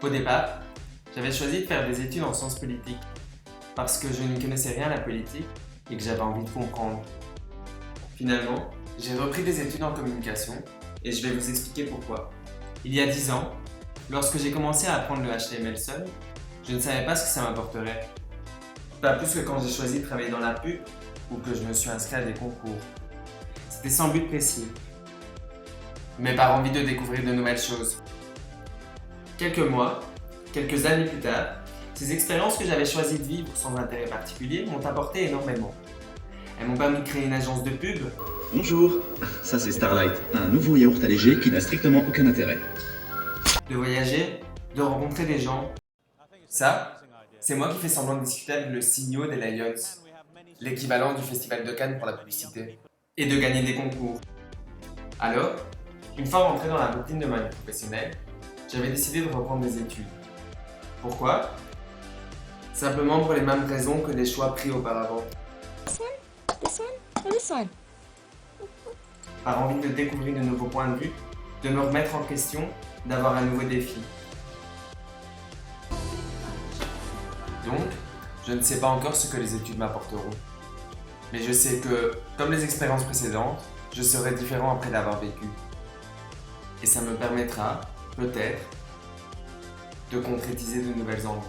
Au départ, j'avais choisi de faire des études en sciences politiques parce que je n'y connaissais rien à la politique et que j'avais envie de comprendre. Finalement, j'ai repris des études en communication et je vais vous expliquer pourquoi. Il y a 10 ans, lorsque j'ai commencé à apprendre le HTML seul, je ne savais pas ce que ça m'apporterait. Pas plus que quand j'ai choisi de travailler dans la pub ou que je me suis inscrit à des concours. C'était sans but précis, mais par envie de découvrir de nouvelles choses. Quelques mois, quelques années plus tard, ces expériences que j'avais choisi de vivre sans intérêt particulier m'ont apporté énormément. Elles m'ont permis de créer une agence de pub, Bonjour, ça c'est Starlight, un nouveau yaourt allégé qui n'a strictement aucun intérêt. de voyager, de rencontrer des gens. Ça, c'est moi qui fais semblant de discuter avec le CEO des Lions, l'équivalent du Festival de Cannes pour la publicité, et de gagner des concours. Alors, une fois rentré dans la routine de ma vie professionnelle, j'avais décidé de reprendre des études. Pourquoi? Simplement pour les mêmes raisons que les choix pris auparavant. This one, or this one? Par envie de découvrir de nouveaux points de vue, de me remettre en question, d'avoir un nouveau défi. Donc, je ne sais pas encore ce que les études m'apporteront. Mais je sais que, comme les expériences précédentes, je serai différent après l'avoir vécu. Et ça me permettra, peut-être, de concrétiser de nouvelles envies.